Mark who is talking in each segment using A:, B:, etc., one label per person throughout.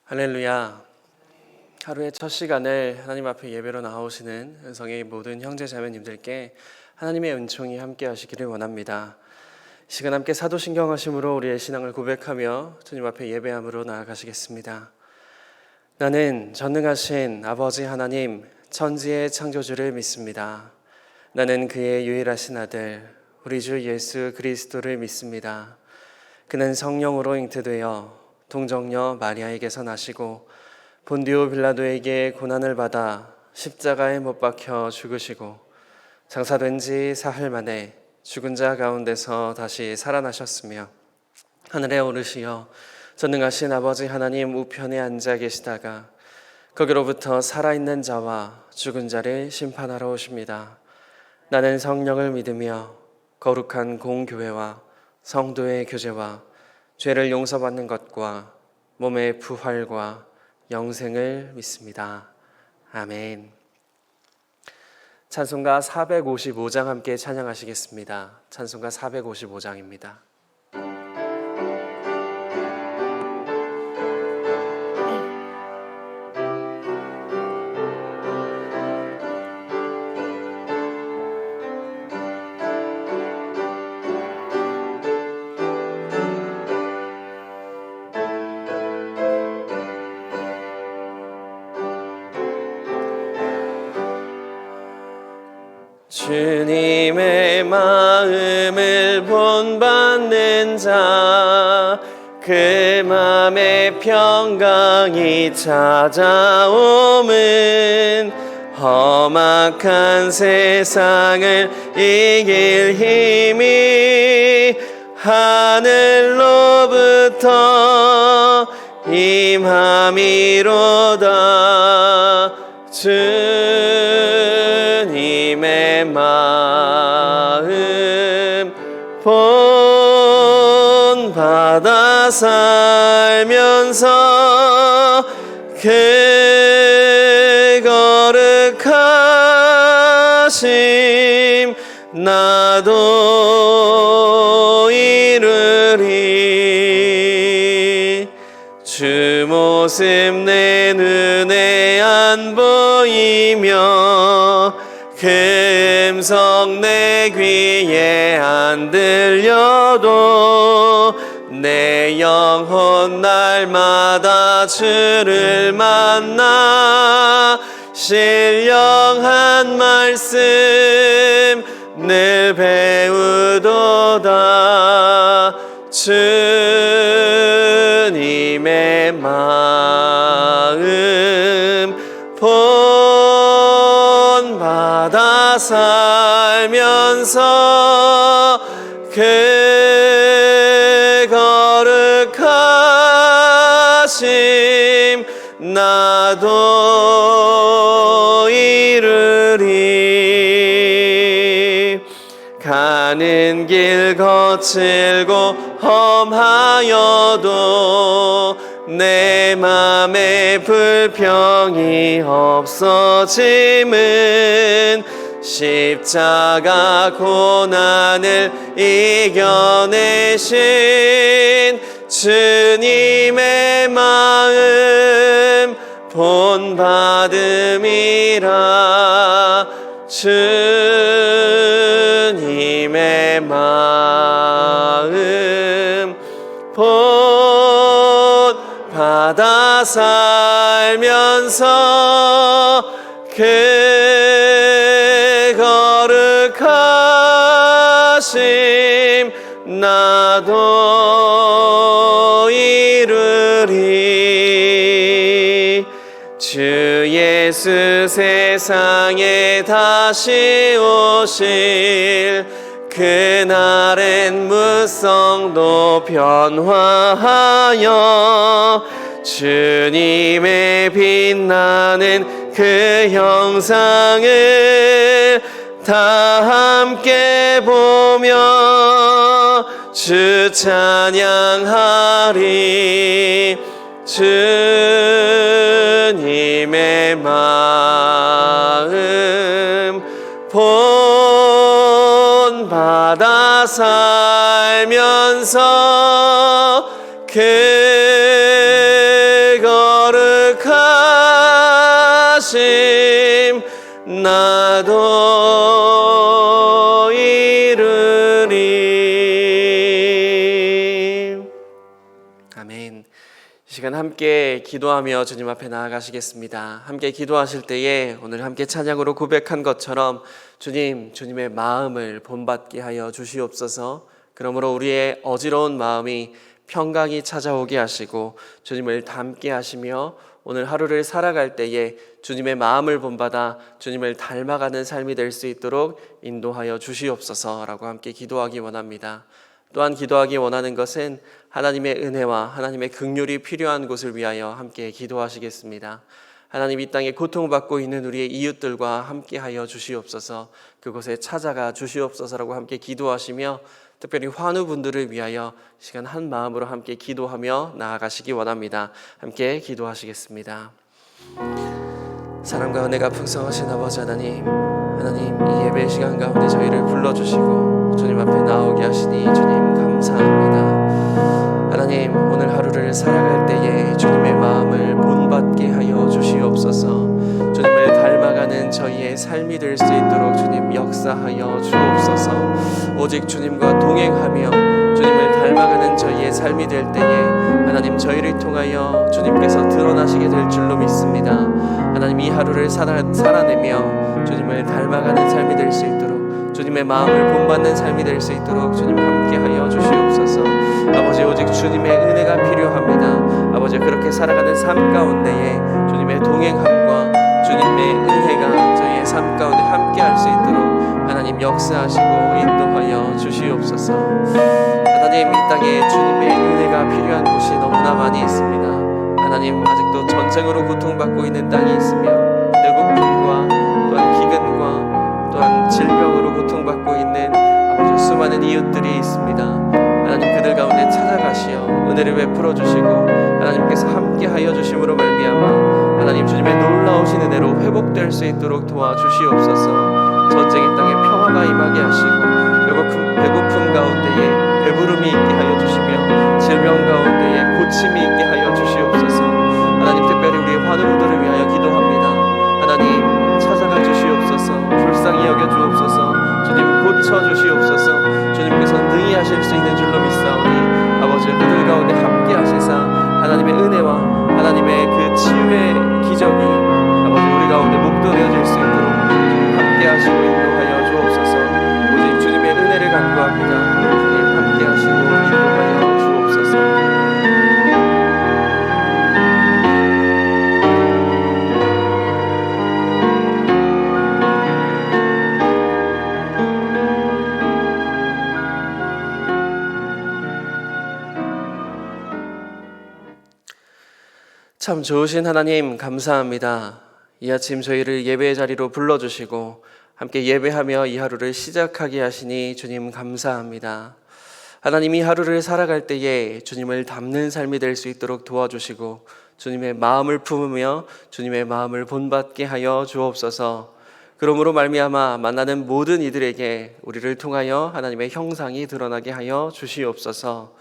A: 할렐루야. 하루의 첫 시간을 하나님 앞에 예배로 나오시는 은성의 모든 형제 자매님들께 하나님의 은총이 함께 하시기를 원합니다. 이 시간 함께 사도신경하심으로 우리의 신앙을 고백하며 주님 앞에 예배함으로 나아가시겠습니다. 나는 전능하신 아버지 하나님 천지의 창조주를 믿습니다. 나는 그의 유일하신 아들 우리 주 예수 그리스도를 믿습니다. 그는 성령으로 잉태되어 동정녀 마리아에게서 나시고 본디오 빌라도에게 고난을 받아 십자가에 못 박혀 죽으시고 장사된 지 사흘 만에 죽은 자 가운데서 다시 살아나셨으며 하늘에 오르시어 전능하신 아버지 하나님 우편에 앉아 계시다가 거기로부터 살아있는 자와 죽은 자를 심판하러 오십니다. 나는 성령을 믿으며 거룩한 공교회와 성도의 교제와 죄를 용서받는 것과 몸의 부활과 영생을 믿습니다. 아멘. 찬송가 455장 함께 찬양하시겠습니다. 찬송가 455장입니다. 주님의 마음을 본받는 자, 그 맘에 평강이 찾아오면 험악한 세상을 이길 힘이 하늘로부터 임함이로다. 주님의 마음 본받아 살면서 그 거룩하심 나도 이루리. 주 모습 내 눈에 안 보이며 그 음성 내 귀에 안 들려도 내 영혼 날마다 주를 만나 신령한 말씀 늘 배우도다. 주님의 마음 본받아 살면서 그 거룩하심 나도 이루리. 가는 길 거칠고 험하여도 내 맘에 불평이 없어짐은 십자가 고난을 이겨내신 주님의 마음 본받음이라. 주님의 마음 본받아 살면서 그 거룩하심 나도 이루리. 주 예수 세상에 다시 오실 그날엔 무성도 변화하여 주님의 빛나는 그 형상을 다 함께 보며 주 찬양하리. 주님의 마음 본받아 살면서 그 하심 나도 이르리. 아멘. 이 시간 함께 기도하며 주님 앞에 나아가시겠습니다. 함께 기도하실 때에 오늘 함께 찬양으로 고백한 것처럼 주님, 주님의 마음을 본받게 하여 주시옵소서. 그러므로 우리의 어지러운 마음이 평강이 찾아오게 하시고 주님을 닮게 하시며 오늘 하루를 살아갈 때에 주님의 마음을 본받아 주님을 닮아가는 삶이 될 수 있도록 인도하여 주시옵소서라고 함께 기도하기 원합니다. 또한 기도하기 원하는 것은 하나님의 은혜와 하나님의 긍휼이 필요한 곳을 위하여 함께 기도하시겠습니다. 하나님, 이 땅에 고통받고 있는 우리의 이웃들과 함께하여 주시옵소서. 그곳에 찾아가 주시옵소서라고 함께 기도하시며 특별히 환우분들을 위하여 시간 한 마음으로 함께 기도하며 나아가시기 원합니다. 함께 기도하시겠습니다. 사랑과 은혜가 풍성하신 아버지 하나님, 이 예배 시간 가운데 저희를 불러주시고 주님 앞에 나오게 하시니 주님 감사합니다. 하나님, 오늘 하루를 살아갈 때에 주님의 마음을 본받게 하여 주시옵소서. 주님을 닮아가는 저희의 삶이 될 수 있도록 주님 역사하여 주옵소서. 오직 주님과 동행하며 주님을 닮아가는 저희의 삶이 될 때에 하나님, 저희를 통하여 주님께서 드러나시게 될 줄로 믿습니다. 하나님, 이 하루를 살아내며 주님을 닮아가는 삶이 될 수 있도록, 주님의 마음을 본받는 삶이 될 수 있도록 주님 함께하여 주시옵소서. 아버지, 오직 주님의 은혜가 필요합니다. 아버지, 그렇게 살아가는 삶 가운데에 주님의 동행함과 주님의 은혜가 저희의 삶 가운데 함께할 수 있도록 하나님 역사하시고 인도하여 주시옵소서. 하나님, 이 땅에 주님의 은혜가 필요한 곳이 너무나 많이 있습니다. 하나님, 아직도 전쟁으로 고통받고 있는 땅이 있으며 배고픔과 또한 기근과 또한 질병으로 고통받고 있는 아버지 수많은 이웃들이 있습니다. 하나님, 그들 가운데 찾아가시어 은혜를 베풀어 주시고 하나님께서 함께하여 주심으로 말미암아 하나님, 주님의 놀라우신 은혜로 회복될 수 있도록 도와주시옵소서. 전쟁의 땅에 평화가 임하게 하시고 배고픔 가운데에 배부름이 있게 하여 주시며 질병 가운데에 고침이 있게 하여 주시옵소서. 하나님, 특별히 우리의 환우분들을 위하여 기도합니다. 하나님, 찾아가 주시옵소서. 불쌍히 여겨 주옵소서. 주님, 고쳐 주시옵소서. 주님께서 능히 하실 수 있는 줄로 믿사오니 아버지, 그들 가운데 함께 하시사 하나님의 은혜와 하나님의 그 치유의 기적이 아버지 우리 가운데 목도되어질 수 있도록 함께 하시고 인도하여 주옵소서. 오직 주님의 은혜를 간구합니다. 주님, 함께 하시고 인도하여 주옵소서. 참 좋으신 하나님, 감사합니다. 이 아침 저희를 예배의 자리로 불러주시고 함께 예배하며 이 하루를 시작하게 하시니 주님 감사합니다. 하나님, 이 하루를 살아갈 때에 주님을 닮는 삶이 될 수 있도록 도와주시고 주님의 마음을 품으며 주님의 마음을 본받게 하여 주옵소서. 그러므로 말미암아 만나는 모든 이들에게 우리를 통하여 하나님의 형상이 드러나게 하여 주시옵소서.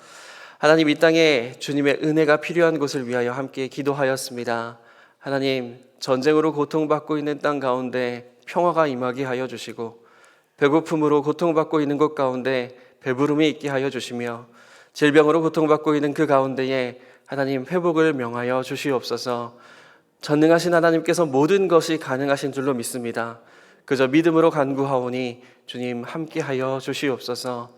A: 하나님, 이 땅에 주님의 은혜가 필요한 곳을 위하여 함께 기도하였습니다. 하나님, 전쟁으로 고통받고 있는 땅 가운데 평화가 임하게 하여 주시고 배고픔으로 고통받고 있는 곳 가운데 배부름이 있게 하여 주시며 질병으로 고통받고 있는 그 가운데에 하나님 회복을 명하여 주시옵소서. 전능하신 하나님께서 모든 것이 가능하신 줄로 믿습니다. 그저 믿음으로 간구하오니 주님 함께하여 주시옵소서.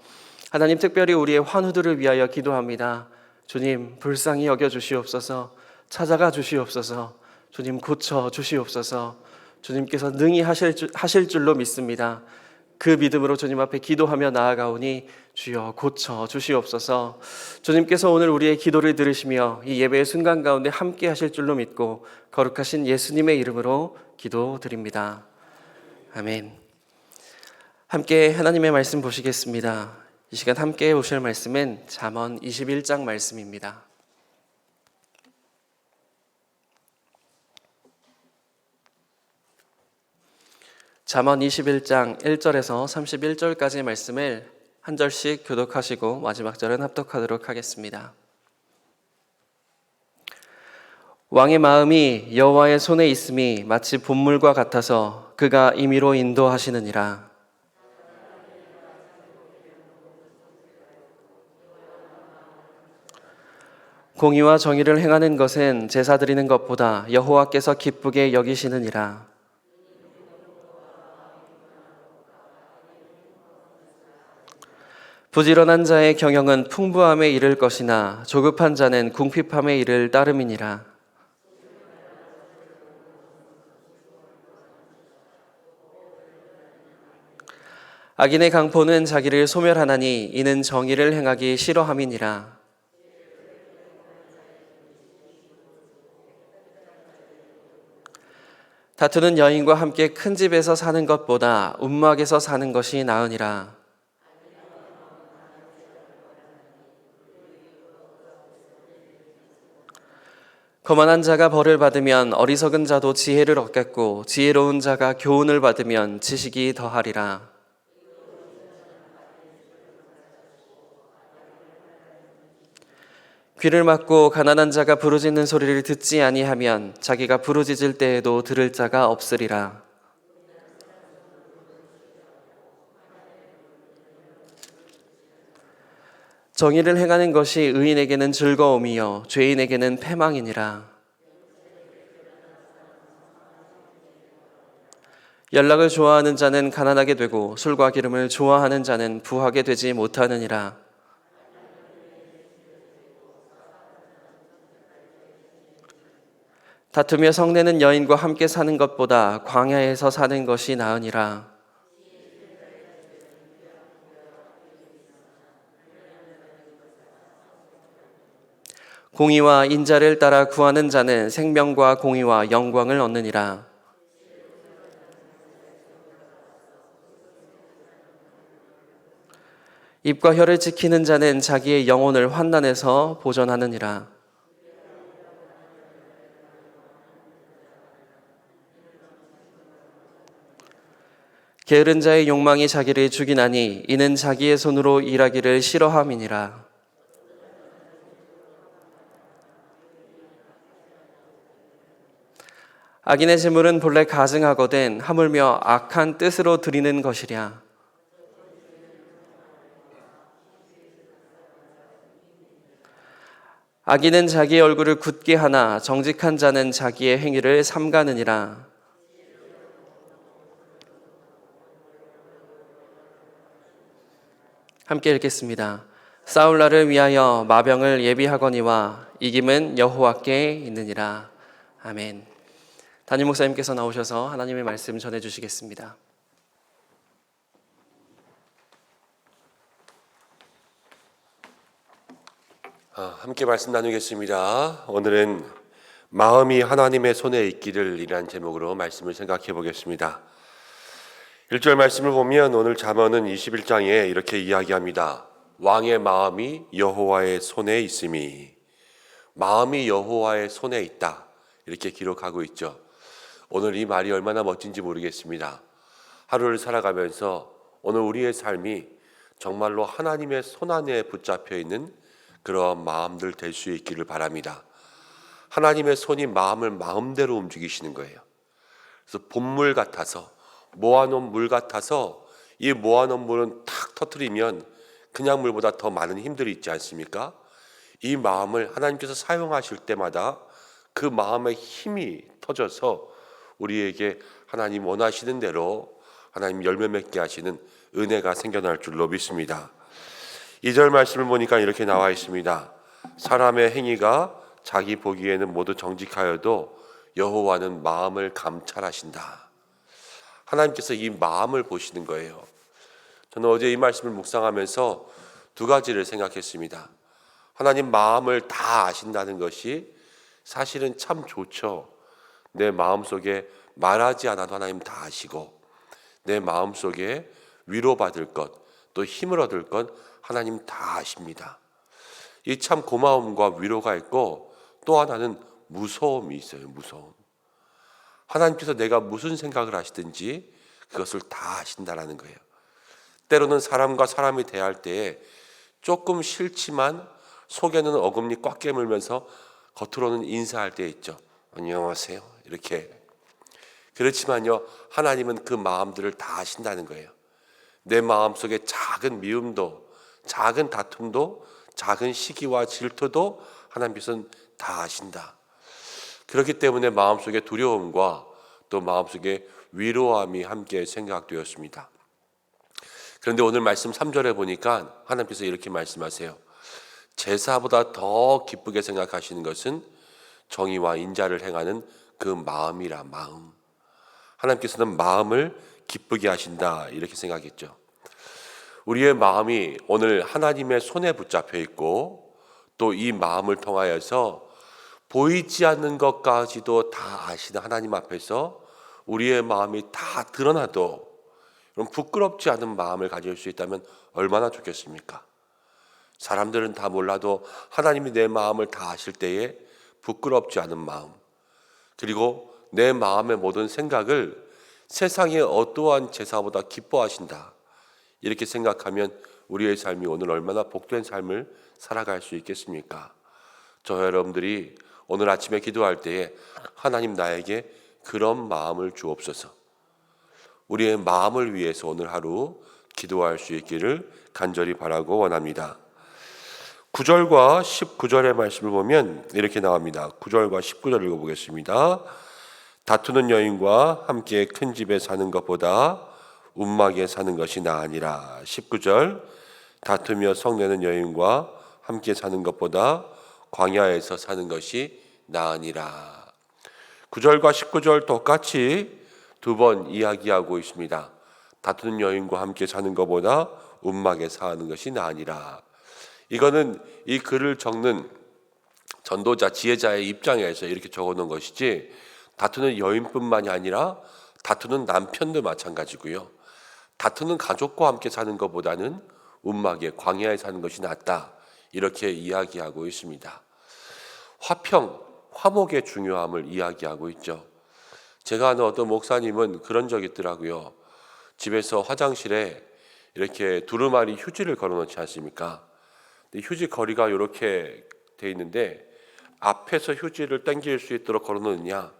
A: 하나님, 특별히 우리의 환우들을 위하여 기도합니다. 주님, 불쌍히 여겨 주시옵소서. 찾아가 주시옵소서. 주님, 고쳐 주시옵소서. 주님께서 능히 하실 줄로 믿습니다. 그 믿음으로 주님 앞에 기도하며 나아가오니 주여 고쳐 주시옵소서. 주님께서 오늘 우리의 기도를 들으시며 이 예배의 순간 가운데 함께 하실 줄로 믿고 거룩하신 예수님의 이름으로 기도드립니다. 아멘. 함께 하나님의 말씀 보시겠습니다. 이 시간 함께 보실 말씀은 잠언 21장 말씀입니다. 잠언 21장 1절에서 31절까지의 말씀을 한 절씩 교독하시고 마지막 절은 합독하도록 하겠습니다. 왕의 마음이 여호와의 손에 있음이 마치 봇물과 같아서 그가 임의로 인도하시느니라. 공의와 정의를 행하는 것은 제사 드리는 것보다 여호와께서 기쁘게 여기시느니라. 부지런한 자의 경영은 풍부함에 이를 것이나 조급한 자는 궁핍함에 이를 따름이니라. 악인의 강포는 자기를 소멸하나니 이는 정의를 행하기 싫어함이니라. 다투는 여인과 함께 큰 집에서 사는 것보다 움막에서 사는 것이 나으니라. 거만한 자가 벌을 받으면 어리석은 자도 지혜를 얻겠고 지혜로운 자가 교훈을 받으면 지식이 더하리라. 귀를 막고 가난한 자가 부르짖는 소리를 듣지 아니하면 자기가 부르짖을 때에도 들을 자가 없으리라. 정의를 행하는 것이 의인에게는 즐거움이요 죄인에게는 패망이니라. 연락을 좋아하는 자는 가난하게 되고 술과 기름을 좋아하는 자는 부하게 되지 못하느니라. 다투며 성내는 여인과 함께 사는 것보다 광야에서 사는 것이 나으니라. 공의와 인자를 따라 구하는 자는 생명과 공의와 영광을 얻느니라. 입과 혀를 지키는 자는 자기의 영혼을 환난에서 보전하느니라. 게으른 자의 욕망이 자기를 죽이나니 이는 자기의 손으로 일하기를 싫어함이니라. 악인의 재물은 본래 가증하거든 하물며 악한 뜻으로 드리는 것이랴. 악인은 자기의 얼굴을 굳게 하나 정직한 자는 자기의 행위를 삼가느니라. 함께 읽겠습니다. 싸울 날을 위하여 마병을 예비하거니와 이김은 여호와께 있느니라. 아멘. 담임 목사님께서 나오셔서 하나님의 말씀 전해주시겠습니다.
B: 함께 말씀 나누겠습니다. 오늘은 마음이 하나님의 손에 있기를 이란 제목으로 말씀을 생각해 보겠습니다. 1절 말씀을 보면 오늘 잠언은 21장에 이렇게 이야기합니다. 왕의 마음이 여호와의 손에 있음이, 마음이 여호와의 손에 있다, 이렇게 기록하고 있죠. 오늘 이 말이 얼마나 멋진지 모르겠습니다. 하루를 살아가면서 오늘 우리의 삶이 정말로 하나님의 손 안에 붙잡혀 있는 그런 마음들 될 수 있기를 바랍니다. 하나님의 손이 마음을 마음대로 움직이시는 거예요. 그래서 봇물 같아서, 모아놓은 물 같아서, 이 모아놓은 물은 탁 터뜨리면 그냥 물보다 더 많은 힘들이 있지 않습니까? 이 마음을 하나님께서 사용하실 때마다 그 마음의 힘이 터져서 우리에게 하나님 원하시는 대로 하나님 열매 맺게 하시는 은혜가 생겨날 줄로 믿습니다. 2절 말씀을 보니까 이렇게 나와 있습니다. 사람의 행위가 자기 보기에는 모두 정직하여도 여호와는 마음을 감찰하신다. 하나님께서 이 마음을 보시는 거예요. 저는 어제 이 말씀을 묵상하면서 두 가지를 생각했습니다. 하나님 마음을 다 아신다는 것이 사실은 참 좋죠. 내 마음속에 말하지 않아도 하나님 다 아시고, 내 마음속에 위로받을 것, 또 힘을 얻을 것 하나님 다 아십니다. 이 참 고마움과 위로가 있고, 또 하나는 무서움이 있어요. 무서움. 하나님께서 내가 무슨 생각을 하시든지 그것을 다 아신다라는 거예요. 때로는 사람과 사람이 대할 때에 조금 싫지만 속에는 어금니 꽉 깨물면서 겉으로는 인사할 때 있죠. 안녕하세요. 이렇게. 그렇지만요, 하나님은 그 마음들을 다 아신다는 거예요. 내 마음속에 작은 미움도, 작은 다툼도, 작은 시기와 질투도 하나님께서는 다 아신다. 그렇기 때문에 마음속에 두려움과 또 마음속에 위로함이 함께 생각되었습니다. 그런데 오늘 말씀 3절에 보니까 하나님께서 이렇게 말씀하세요. 제사보다 더 기쁘게 생각하시는 것은 정의와 인자를 행하는 그 마음이라. 마음. 하나님께서는 마음을 기쁘게 하신다 이렇게 생각했죠. 우리의 마음이 오늘 하나님의 손에 붙잡혀 있고 또 이 마음을 통하여서 보이지 않는 것까지도 다 아시는 하나님 앞에서 우리의 마음이 다 드러나도 부끄럽지 않은 마음을 가질 수 있다면 얼마나 좋겠습니까? 사람들은 다 몰라도 하나님이 내 마음을 다 아실 때에 부끄럽지 않은 마음, 그리고 내 마음의 모든 생각을 세상의 어떠한 제사보다 기뻐하신다 이렇게 생각하면 우리의 삶이 오늘 얼마나 복된 삶을 살아갈 수 있겠습니까? 저 여러분들이 오늘 아침에 기도할 때에 하나님 나에게 그런 마음을 주옵소서. 우리의 마음을 위해서 오늘 하루 기도할 수 있기를 간절히 바라고 원합니다. 9절과 19절의 말씀을 보면 이렇게 나옵니다. 9절과 19절 읽어보겠습니다. 다투는 여인과 함께 큰 집에 사는 것보다 움막에 사는 것이 나으니라. 19절 다투며 성내는 여인과 함께 사는 것보다 광야에서 사는 것이 나으니라. 9절과 19절 똑같이 두 번 이야기하고 있습니다. 다투는 여인과 함께 사는 것보다 움막에 사는 것이 나으니라. 이거는 이 글을 적는 전도자, 지혜자의 입장에서 이렇게 적어놓은 것이지 다투는 여인뿐만이 아니라 다투는 남편도 마찬가지고요. 다투는 가족과 함께 사는 것보다는 움막에 광야에 사는 것이 낫다 이렇게 이야기하고 있습니다. 화평, 화목의 중요함을 이야기하고 있죠. 제가 아는 어떤 목사님은 그런 적이 있더라고요. 집에서 화장실에 이렇게 두루마리 휴지를 걸어놓지 않습니까? 근데 휴지 거리가 이렇게 돼 있는데 앞에서 휴지를 당길 수 있도록 걸어놓느냐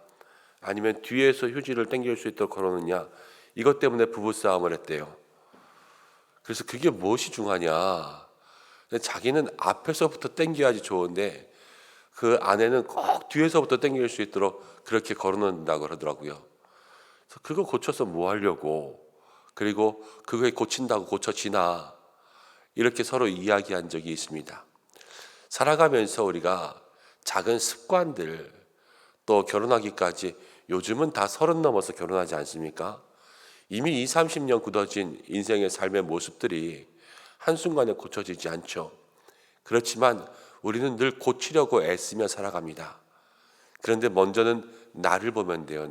B: 아니면 뒤에서 휴지를 당길 수 있도록 걸어놓느냐 이것 때문에 부부싸움을 했대요. 그래서 그게 무엇이 중요하냐. 자기는 앞에서부터 당겨야지 좋은데 그 아내는 꼭 뒤에서부터 당길 수 있도록 그렇게 걸어놓는다고 그러더라고요. 그래서 그거 고쳐서 뭐 하려고, 그리고 그거 고친다고 고쳐지나 이렇게 서로 이야기한 적이 있습니다. 살아가면서 우리가 작은 습관들, 또 결혼하기까지 요즘은 다 30 넘어서 결혼하지 않습니까? 이미 20, 30년 굳어진 인생의 삶의 모습들이 한순간에 고쳐지지 않죠. 그렇지만 우리는 늘 고치려고 애쓰며 살아갑니다. 그런데 먼저는 나를 보면 돼요.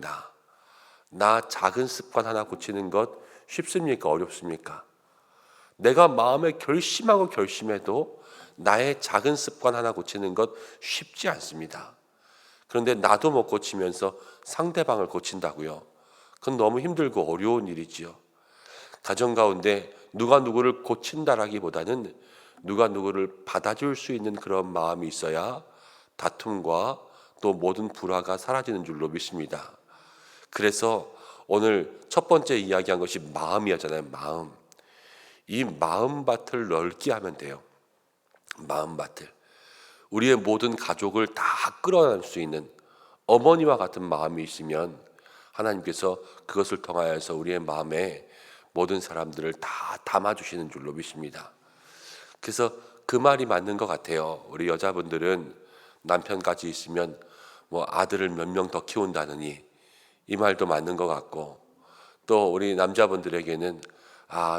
B: 나 작은 습관 하나 고치는 것 쉽습니까? 어렵습니까? 내가 마음에 결심하고 결심해도 나의 작은 습관 하나 고치는 것 쉽지 않습니다. 그런데 나도 못 고치면서 상대방을 고친다고요? 그건 너무 힘들고 어려운 일이지요. 가정 가운데 누가 누구를 고친다라기보다는 누가 누구를 받아줄 수 있는 그런 마음이 있어야 다툼과 또 모든 불화가 사라지는 줄로 믿습니다. 그래서 오늘 첫 번째 이야기한 것이 마음이었잖아요. 마음. 이 마음밭을 넓게 하면 돼요. 마음밭을. 우리의 모든 가족을 다 끌어낼 수 있는 어머니와 같은 마음이 있으면 하나님께서 그것을 통하여서 우리의 마음에 모든 사람들을 다 담아주시는 줄로 믿습니다. 그래서 그 말이 맞는 것 같아요. 우리 여자분들은 남편까지 있으면 뭐 아들을 몇 명 더 키운다느니 이 말도 맞는 것 같고, 또 우리 남자분들에게는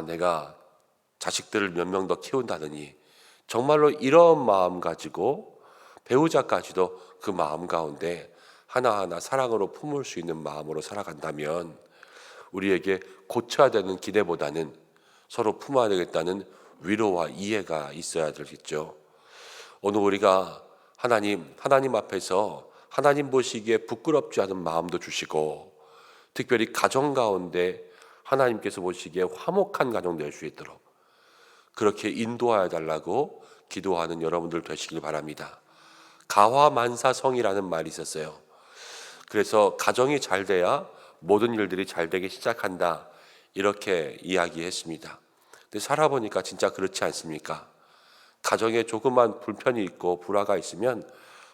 B: 내가 자식들을 몇 명 더 키운다느니 정말로 이런 마음 가지고 배우자까지도 그 마음 가운데 하나하나 사랑으로 품을 수 있는 마음으로 살아간다면 우리에게 고쳐야 되는 기대보다는 서로 품어야 되겠다는 위로와 이해가 있어야 되겠죠. 오늘 우리가 하나님 앞에서 하나님 보시기에 부끄럽지 않은 마음도 주시고, 특별히 가정 가운데 하나님께서 보시기에 화목한 가정 될 수 있도록 그렇게 인도하여 달라고 기도하는 여러분들 되시길 바랍니다. 가화만사성이라는 말이 있었어요. 그래서 가정이 잘 돼야 모든 일들이 잘 되기 시작한다, 이렇게 이야기했습니다. 근데 살아보니까 진짜 그렇지 않습니까? 가정에 조그만 불편이 있고 불화가 있으면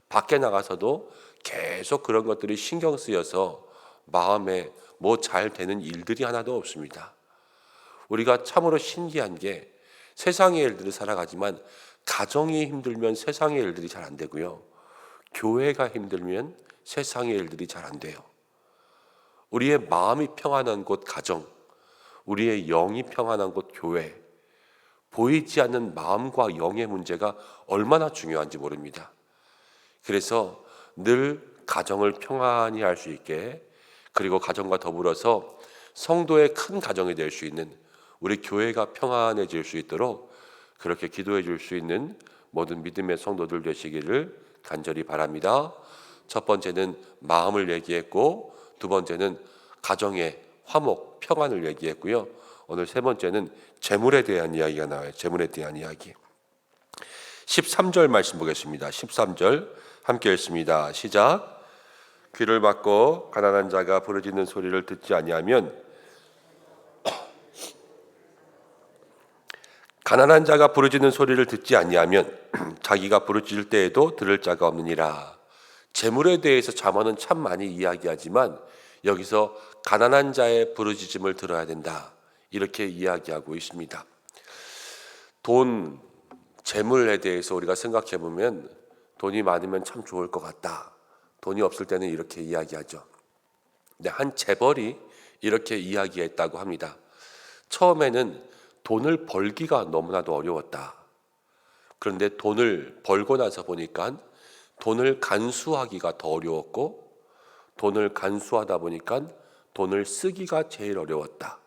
B: 밖에 나가서도 계속 그런 것들이 신경 쓰여서 마음에 뭐 잘 되는 일들이 하나도 없습니다. 우리가 참으로 신기한 게 세상의 일들을 살아가지만 가정이 힘들면 세상의 일들이 잘 안 되고요. 교회가 힘들면 세상의 일들이 잘 안 돼요. 우리의 마음이 평안한 곳 가정, 우리의 영이 평안한 곳 교회, 보이지 않는 마음과 영의 문제가 얼마나 중요한지 모릅니다. 그래서 늘 가정을 평안히 할 수 있게, 그리고 가정과 더불어서 성도의 큰 가정이 될 수 있는 우리 교회가 평안해질 수 있도록 그렇게 기도해 줄 수 있는 모든 믿음의 성도들 되시기를 간절히 바랍니다. 첫 번째는 마음을 얘기했고, 두 번째는 가정의 화목, 평안을 얘기했고요. 오늘 세 번째는 재물에 대한 이야기가 나와요. 재물에 대한 이야기. 13절 말씀 보겠습니다. 13절 함께 읽습니다. 시작. 귀를 막고 가난한 자가 부르짖는 소리를 듣지 아니하면 가난한 자가 부르짖는 소리를 듣지 아니하면 자기가 부르짖을 때에도 들을 자가 없느니라. 재물에 대해서 잠언은 참 많이 이야기하지만 여기서 가난한 자의 부르짖음을 들어야 된다, 이렇게 이야기하고 있습니다. 돈, 재물에 대해서 우리가 생각해 보면 돈이 많으면 참 좋을 것 같다, 돈이 없을 때는 이렇게 이야기하죠. 근데 한 재벌이 이렇게 이야기했다고 합니다. 처음에는 돈을 벌기가 너무나도 어려웠다. 그런데 돈을 벌고 나서 보니까 돈을 간수하기가 더 어려웠고, 돈을 간수하다 보니까 돈을 쓰기가 제일 어려웠다.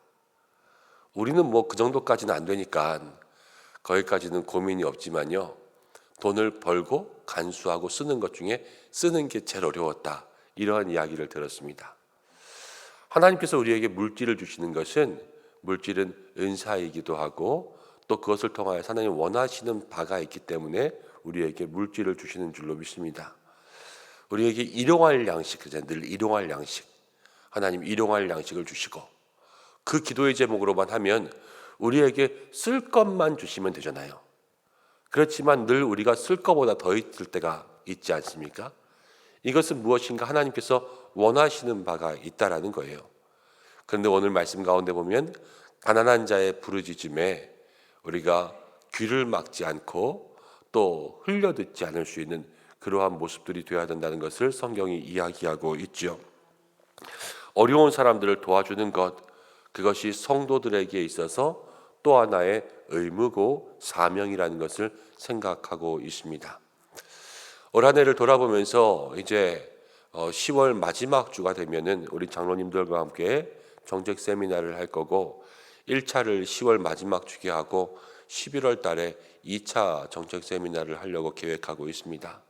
B: 우리는 뭐 그 정도까지는 안 되니까 거기까지는 고민이 없지만요, 돈을 벌고 간수하고 쓰는 것 중에 쓰는 게 제일 어려웠다, 이러한 이야기를 들었습니다. 하나님께서 우리에게 물질을 주시는 것은, 물질은 은사이기도 하고 또 그것을 통하여 하나님 원하시는 바가 있기 때문에 우리에게 물질을 주시는 줄로 믿습니다. 우리에게 일용할 양식, 늘 일용할 양식, 하나님 일용할 양식을 주시고, 그 기도의 제목으로만 하면 우리에게 쓸 것만 주시면 되잖아요. 그렇지만 늘 우리가 쓸 것보다 더 있을 때가 있지 않습니까? 이것은 무엇인가 하나님께서 원하시는 바가 있다라는 거예요. 그런데 오늘 말씀 가운데 보면 가난한 자의 부르짖음에 우리가 귀를 막지 않고 또 흘려듣지 않을 수 있는 그러한 모습들이 되어야 된다는 것을 성경이 이야기하고 있죠. 어려운 사람들을 도와주는 것, 그것이 성도들에게 있어서 또 하나의 의무고 사명이라는 것을 생각하고 있습니다. 올 한 해를 돌아보면서 이제 10월 마지막 주가 되면은 우리 장로님들과 함께 정책 세미나를 할 거고, 1차를 10월 마지막 주게 하고 11월 달에 2차 정책 세미나를 하려고 계획하고 있습니다.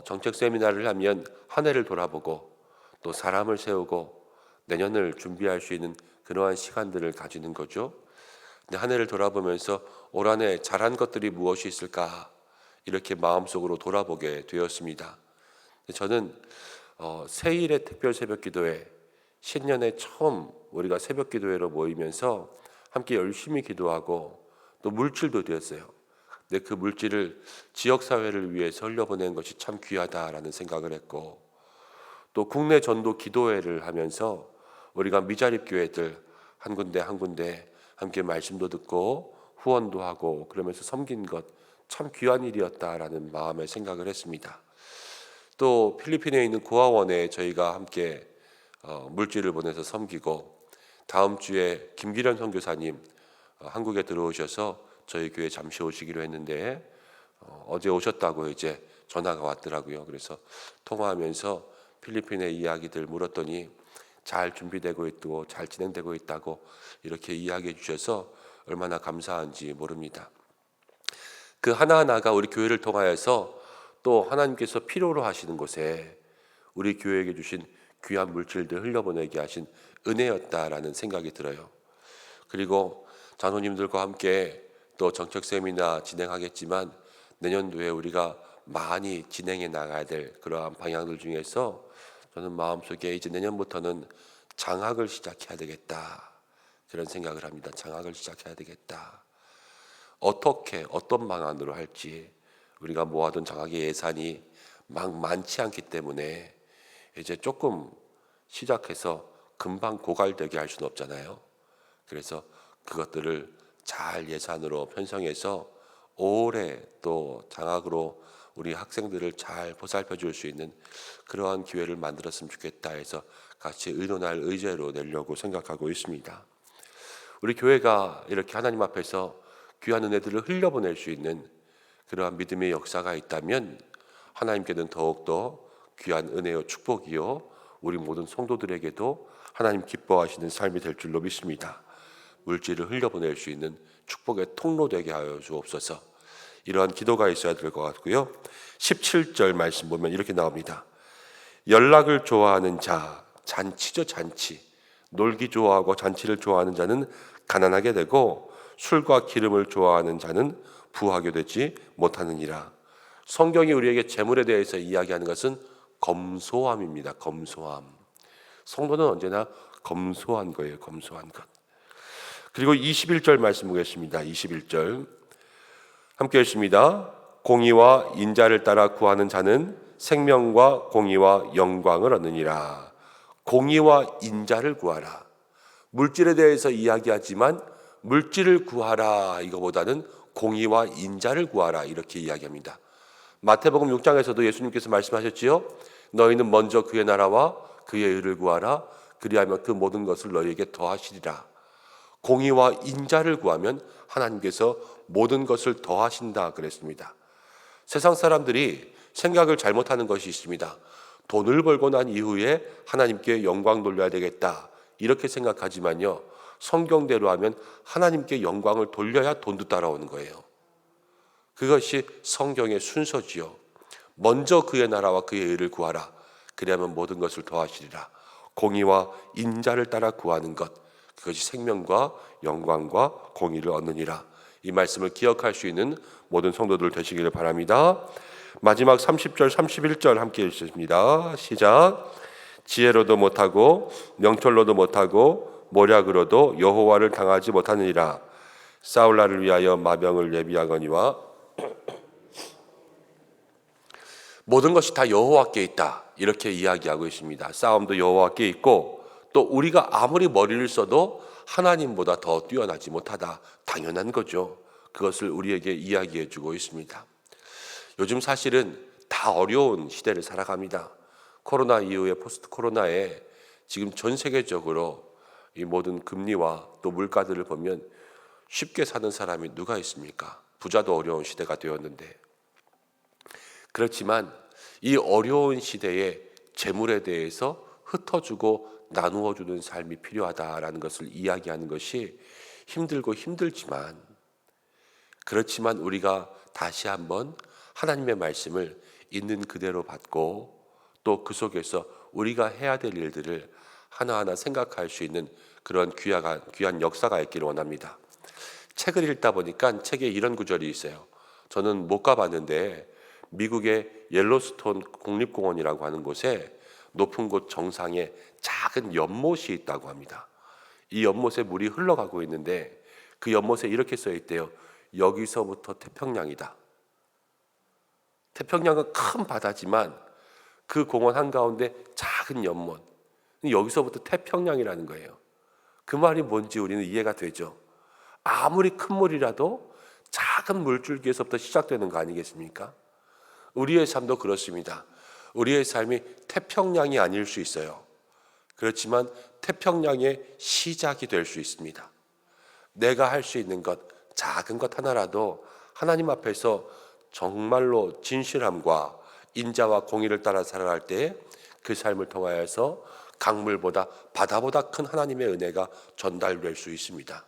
B: 정책 세미나를 하면 한 해를 돌아보고 또 사람을 세우고 내년을 준비할 수 있는 그러한 시간들을 가지는 거죠. 근데 한 해를 돌아보면서 올 한 해 잘한 것들이 무엇이 있을까, 이렇게 마음속으로 돌아보게 되었습니다. 저는 새일의 특별 새벽 기도회, 신년에 처음 우리가 새벽 기도회로 모이면서 함께 열심히 기도하고 또 물질도 드렸어요. 근데 그 물질을 지역사회를 위해서 흘려보낸 것이 참 귀하다라는 생각을 했고, 또 국내 전도 기도회를 하면서 우리가 미자립 교회들 한 군데 한 군데 함께 말씀도 듣고 후원도 하고 그러면서 섬긴 것 참 귀한 일이었다라는 마음에 생각을 했습니다. 또 필리핀에 있는 고아원에 저희가 함께 물질을 보내서 섬기고, 다음 주에 김기련 선교사님 한국에 들어오셔서 저희 교회 잠시 오시기로 했는데 어제 오셨다고 이제 전화가 왔더라고요. 그래서 통화하면서 필리핀의 이야기들 물었더니 잘 준비되고 있고 잘 진행되고 있다고 이렇게 이야기해 주셔서 얼마나 감사한지 모릅니다. 그 하나하나가 우리 교회를 통하여서 또 하나님께서 필요로 하시는 곳에 우리 교회에게 주신 귀한 물질들 흘려보내게 하신 은혜였다라는 생각이 들어요. 그리고 장로님들과 함께 또 정책 세미나 진행하겠지만 내년도에 우리가 많이 진행해 나가야 될 그러한 방향들 중에서 저는 마음속에 이제 내년부터는 장학을 시작해야 되겠다, 그런 생각을 합니다. 장학을 시작해야 되겠다. 어떻게 어떤 방안으로 할지, 우리가 모아둔 장학의 예산이 막 많지 않기 때문에 이제 조금 시작해서 금방 고갈되게 할 수는 없잖아요. 그래서 그것들을 잘 예산으로 편성해서 오래 또 장학으로 우리 학생들을 잘 보살펴 줄 수 있는 그러한 기회를 만들었으면 좋겠다 해서 같이 의논할 의제로 내려고 생각하고 있습니다. 우리 교회가 이렇게 하나님 앞에서 귀한 은혜들을 흘려보낼 수 있는 그러한 믿음의 역사가 있다면 하나님께는 더욱더 귀한 은혜요 축복이요 우리 모든 성도들에게도 하나님 기뻐하시는 삶이 될 줄로 믿습니다. 물질을 흘려보낼 수 있는 축복의 통로 되게 하여 주옵소서. 이러한 기도가 있어야 될 것 같고요. 17절 말씀 보면 이렇게 나옵니다. 연락을 좋아하는 자, 잔치죠, 잔치. 놀기 좋아하고 잔치를 좋아하는 자는 가난하게 되고 술과 기름을 좋아하는 자는 부하게 되지 못하느니라. 성경이 우리에게 재물에 대해서 이야기하는 것은 검소함입니다. 검소함. 성도는 언제나 검소한 거예요. 검소한 것. 그리고 21절 말씀 보겠습니다. 21절 함께 읽습니다. 공의와 인자를 따라 구하는 자는 생명과 공의와 영광을 얻느니라. 공의와 인자를 구하라. 물질에 대해서 이야기하지만 물질을 구하라 이거보다는 공의와 인자를 구하라 이렇게 이야기합니다. 마태복음 6장에서도 예수님께서 말씀하셨지요. 너희는 먼저 그의 나라와 그의 의를 구하라. 그리하면 그 모든 것을 너희에게 더하시리라. 공의와 인자를 구하면 하나님께서 모든 것을 더하신다 그랬습니다. 세상 사람들이 생각을 잘못하는 것이 있습니다. 돈을 벌고 난 이후에 하나님께 영광 돌려야 되겠다 이렇게 생각하지만요, 성경대로 하면 하나님께 영광을 돌려야 돈도 따라오는 거예요. 그것이 성경의 순서지요. 먼저 그의 나라와 그의 의를 구하라. 그리하면 모든 것을 더하시리라. 공의와 인자를 따라 구하는 것, 그것이 생명과 영광과 공의를 얻느니라. 이 말씀을 기억할 수 있는 모든 성도들 되시기를 바랍니다. 마지막 30절 31절 함께 읽습니다. 시작. 지혜로도 못하고 명철로도 못하고 모략으로도 여호와를 당하지 못하느니라. 싸울 날을 위하여 마병을 예비하거니와 모든 것이 다 여호와께 있다 이렇게 이야기하고 있습니다. 싸움도 여호와께 있고 또 우리가 아무리 머리를 써도 하나님보다 더 뛰어나지 못하다 당연한 거죠. 그것을 우리에게 이야기해 주고 있습니다. 요즘 사실은 다 어려운 시대를 살아갑니다. 코로나 이후에 포스트 코로나에 지금 전 세계적으로 이 모든 금리와 또 물가들을 보면 쉽게 사는 사람이 누가 있습니까? 부자도 어려운 시대가 되었는데, 그렇지만 이 어려운 시대에 재물에 대해서 흩어주고 나누어주는 삶이 필요하다라는 것을 이야기하는 것이 힘들고 힘들지만, 그렇지만 우리가 다시 한번 하나님의 말씀을 있는 그대로 받고 또 그 속에서 우리가 해야 될 일들을 하나하나 생각할 수 있는 그런 귀한 역사가 있기를 원합니다. 책을 읽다 보니까 책에 이런 구절이 있어요. 저는 못 가봤는데 미국의 옐로스톤 국립공원이라고 하는 곳에 높은 곳 정상에 작은 연못이 있다고 합니다. 이 연못에 물이 흘러가고 있는데 그 연못에 이렇게 써 있대요. 여기서부터 태평양이다. 태평양은 큰 바다지만 그 공원 한가운데 작은 연못, 여기서부터 태평양이라는 거예요. 그 말이 뭔지 우리는 이해가 되죠. 아무리 큰 물이라도 작은 물줄기에서부터 시작되는 거 아니겠습니까? 우리의 삶도 그렇습니다. 우리의 삶이 태평양이 아닐 수 있어요. 그렇지만 태평양의 시작이 될 수 있습니다. 내가 할 수 있는 것, 작은 것 하나라도 하나님 앞에서 정말로 진실함과 인자와 공의를 따라 살아갈 때 그 삶을 통하여서 강물보다 바다보다 큰 하나님의 은혜가 전달될 수 있습니다.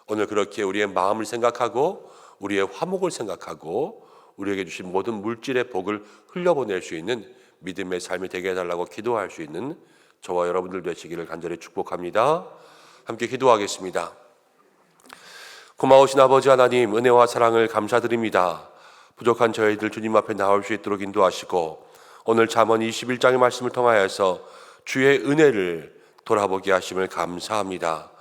B: 오늘 그렇게 우리의 마음을 생각하고 우리의 화목을 생각하고 우리에게 주신 모든 물질의 복을 흘려보낼 수 있는 믿음의 삶이 되게 해달라고 기도할 수 있는 저와 여러분들 되시기를 간절히 축복합니다. 함께 기도하겠습니다. 고마우신 아버지 하나님, 은혜와 사랑을 감사드립니다. 부족한 저희들 주님 앞에 나올 수 있도록 인도하시고 오늘 잠언 21장의 말씀을 통하여서 주의 은혜를 돌아보게 하심을 감사합니다.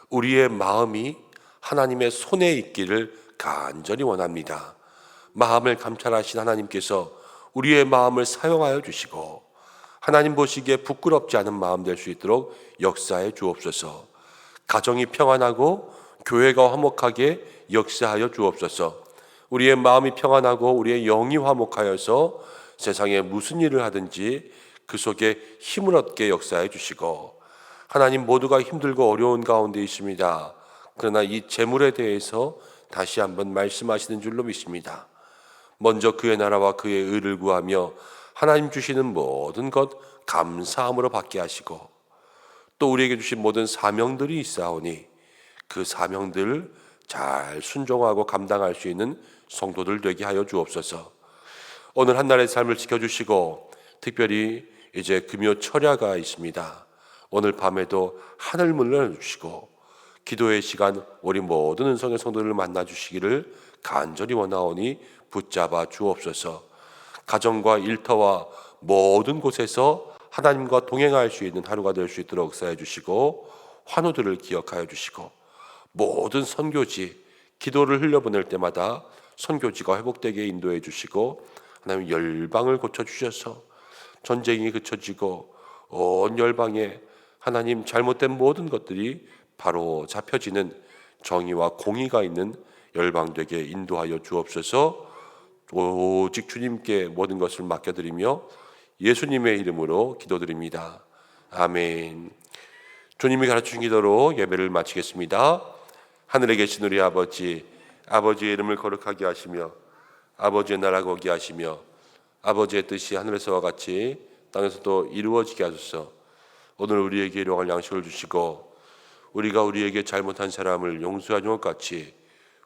B: 우리의 마음이 하나님의 손에 있기를 간절히 원합니다. 마음을 감찰하신 하나님께서 우리의 마음을 사용하여 주시고 하나님 보시기에 부끄럽지 않은 마음 될 수 있도록 역사해 주옵소서. 가정이 평안하고 교회가 화목하게 역사하여 주옵소서. 우리의 마음이 평안하고 우리의 영이 화목하여서 세상에 무슨 일을 하든지 그 속에 힘을 얻게 역사해 주시고 하나님 모두가 힘들고 어려운 가운데 있습니다. 그러나 이 재물에 대해서 다시 한번 말씀하시는 줄로 믿습니다. 먼저 그의 나라와 그의 의를 구하며 하나님 주시는 모든 것 감사함으로 받게 하시고 또 우리에게 주신 모든 사명들이 있사오니 그 사명들을 잘 순종하고 감당할 수 있는 성도들 되게 하여 주옵소서. 오늘 한날의 삶을 지켜주시고 특별히 이제 금요 철야가 있습니다. 오늘 밤에도 하늘 문을 열어주시고 기도의 시간 우리 모든 은성의 성도들을 만나 주시기를 간절히 원하오니 붙잡아 주옵소서. 가정과 일터와 모든 곳에서 하나님과 동행할 수 있는 하루가 될 수 있도록 역사해 주시고 환우들을 기억하여 주시고 모든 선교지 기도를 흘려보낼 때마다 선교지가 회복되게 인도해 주시고 하나님 열방을 고쳐주셔서 전쟁이 그쳐지고 온 열방에 하나님 잘못된 모든 것들이 바로 잡혀지는 정의와 공의가 있는 열방되게 인도하여 주옵소서. 오직 주님께 모든 것을 맡겨드리며 예수님의 이름으로 기도드립니다. 아멘. 주님이 가르치신 기도로 예배를 마치겠습니다. 하늘에 계신 우리 아버지, 아버지의 이름을 거룩하게 하시며 아버지의 나라가 오게 하시며 아버지의 뜻이 하늘에서와 같이 땅에서도 이루어지게 하소서. 오늘 우리에게 일용할 양식을 주시고 우리가 우리에게 잘못한 사람을 용서하는 것 같이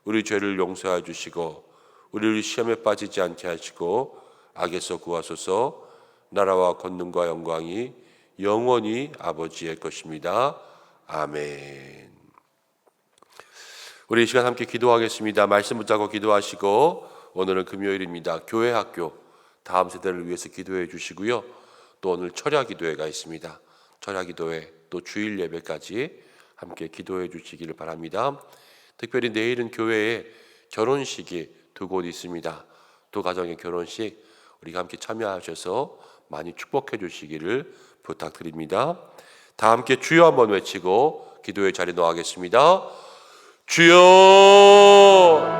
B: 우리 죄를 용서해 주시고 우리를 시험에 빠지지 않게 하시고 악에서 구하소서. 나라와 권능과 영광이 영원히 아버지의 것입니다. 아멘. 우리 이 시간 함께 기도하겠습니다. 말씀 붙잡고 기도하시고 오늘은 금요일입니다. 교회 학교 다음 세대를 위해서 기도해 주시고요. 또 오늘 철야 기도회가 있습니다. 철야 기도회 또 주일 예배까지 함께 기도해 주시기를 바랍니다. 특별히 내일은 교회에 결혼식이 두 곳 있습니다. 두 가정의 결혼식 우리가 함께 참여하셔서 많이 축복해 주시기를 부탁드립니다. 다 함께 주여 한번 외치고 기도의 자리에 나가겠습니다. 주여